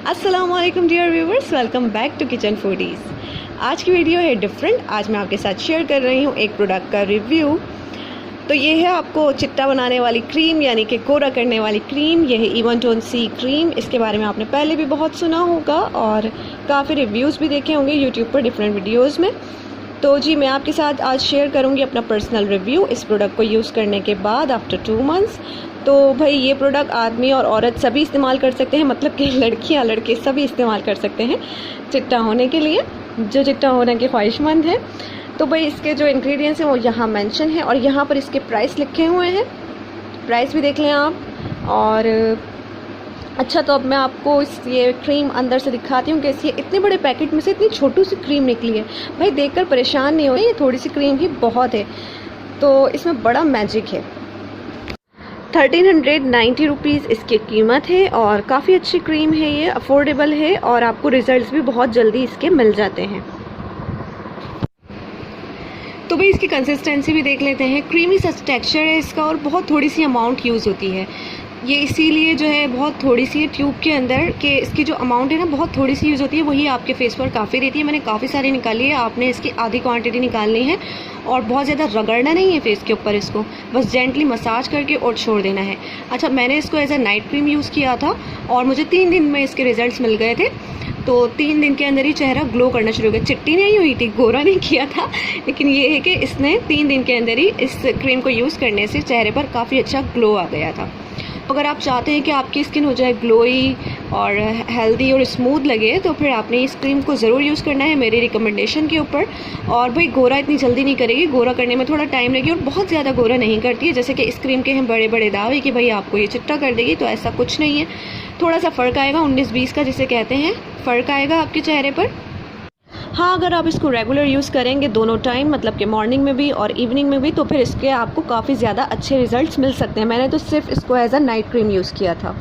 अस्सलाम वालेकुम dear viewers, welcome back to kitchen foodies. आज की वीडियो है डिफरेंट। आज मैं आपके साथ शेयर कर रही हूँ एक प्रोडक्ट का रिव्यू। तो ये है आपको चिट्टा बनाने वाली क्रीम, यानी कि गोरा करने वाली क्रीम। ये है इवन टोन सी क्रीम। इसके बारे में आपने पहले भी बहुत सुना होगा और काफ़ी रिव्यूज़ भी देखे होंगे यूट्यूब पर डिफरेंट वीडियोज़ में। तो जी मैं आपके साथ आज शेयर करूंगी अपना पर्सनल रिव्यू इस प्रोडक्ट को यूज़ करने के बाद आफ्टर 2 मंथ्स। तो भाई ये प्रोडक्ट आदमी और औरत सभी इस्तेमाल कर सकते हैं, मतलब कि लड़कियां लड़के सभी इस्तेमाल कर सकते हैं चिट्टा होने के लिए, जो चिट्टा होने के ख्वाहिशमंद हैं। तो भाई इसके जो इंग्रेडिएंट्स हैं वो यहाँ मेंशन है और यहाँ पर इसके प्राइस लिखे हुए हैं। प्राइस भी देख लें आप। और अच्छा, तो अब मैं आपको ये क्रीम अंदर से दिखाती हूँ कि ये इतने बड़े पैकेट में से इतनी छोटी सी क्रीम निकली है। भाई देखकर परेशान नहीं हो, ये थोड़ी सी क्रीम ही बहुत है। तो इसमें बड़ा मैजिक है। 1390 रुपीज़ इसकी कीमत है और काफ़ी अच्छी क्रीम है, ये अफोर्डेबल है और आपको रिजल्ट्स भी बहुत जल्दी इसके मिल जाते हैं। तो भाई इसकी कंसिस्टेंसी भी देख लेते हैं। क्रीमी सा टेक्सचर है इसका और बहुत थोड़ी सी अमाउंट यूज़ होती है। ये इसीलिए जो है बहुत थोड़ी सी ट्यूब के अंदर कि इसकी जो अमाउंट है ना बहुत थोड़ी सी यूज़ होती है, वही आपके फेस पर काफ़ी रहती है। मैंने काफ़ी सारी निकाली है, आपने इसकी आधी क्वांटिटी निकालनी है और बहुत ज़्यादा रगड़ना नहीं है फेस के ऊपर, इसको बस जेंटली मसाज करके और छोड़ देना है। अच्छा, मैंने इसको as a night cream use किया था और मुझे 3 दिन में इसके रिजल्ट्स मिल गए थे। तो 3 दिन के अंदर ही चेहरा ग्लो करना शुरू हो गया। चिट्टी नहीं हुई थी, गोरा नहीं किया था, लेकिन ये है कि इसने 3 दिन के अंदर ही इस क्रीम को यूज़ करने से चेहरे पर काफ़ी अच्छा ग्लो आ गया था। अगर आप चाहते हैं कि आपकी स्किन हो जाए ग्लोई और हेल्दी और स्मूथ लगे तो फिर आपने इस क्रीम को ज़रूर यूज़ करना है मेरी रिकमेंडेशन के ऊपर। और भाई गोरा इतनी जल्दी नहीं करेगी, गोरा करने में थोड़ा टाइम लगेगी और बहुत ज़्यादा गोरा नहीं करती है जैसे कि इस क्रीम के हैं बड़े बड़े दावे कि भाई आपको ये चिट्टा कर देगी। तो ऐसा कुछ नहीं है, थोड़ा सा फ़र्क आएगा, 19-20 का जिसे कहते हैं फ़र्क आएगा आपके चेहरे पर। हाँ, अगर आप इसको रेगुलर यूज़ करेंगे दोनों टाइम, मतलब कि मॉर्निंग में भी और इवनिंग में भी, तो फिर इसके आपको काफ़ी ज़्यादा अच्छे रिजल्ट्स मिल सकते हैं। मैंने तो सिर्फ इसको as a night cream use किया था।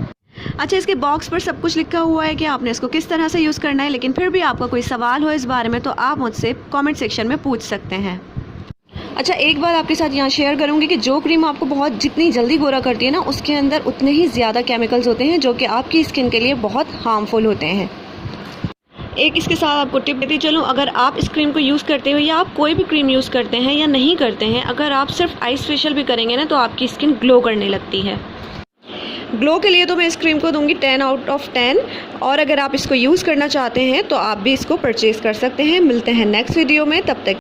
अच्छा, इसके बॉक्स पर सब कुछ लिखा हुआ है कि आपने इसको किस तरह से यूज़ करना है, लेकिन फिर भी आपका कोई सवाल हो इस बारे में तो आप मुझसे कमेंट सेक्शन में पूछ सकते हैं। अच्छा, एक बात आपके साथ यहाँ शेयर करूँगी कि जो क्रीम आपको बहुत जितनी जल्दी गोरा करती है ना, उसके अंदर उतने ही ज़्यादा केमिकल्स होते हैं जो कि आपकी स्किन के लिए बहुत हार्मफुल होते हैं। एक इसके साथ आपको टिप देती चलूँ, अगर आप इस क्रीम को यूज़ करते हो या आप कोई भी क्रीम यूज़ करते हैं या नहीं करते हैं, अगर आप सिर्फ आइस फेशियल भी करेंगे ना तो आपकी स्किन ग्लो करने लगती है। ग्लो के लिए तो मैं इस क्रीम को दूंगी 10 आउट ऑफ 10। और अगर आप इसको यूज़ करना चाहते हैं तो आप भी इसको परचेज़ कर सकते हैं। मिलते हैं नेक्स्ट वीडियो में, तब तक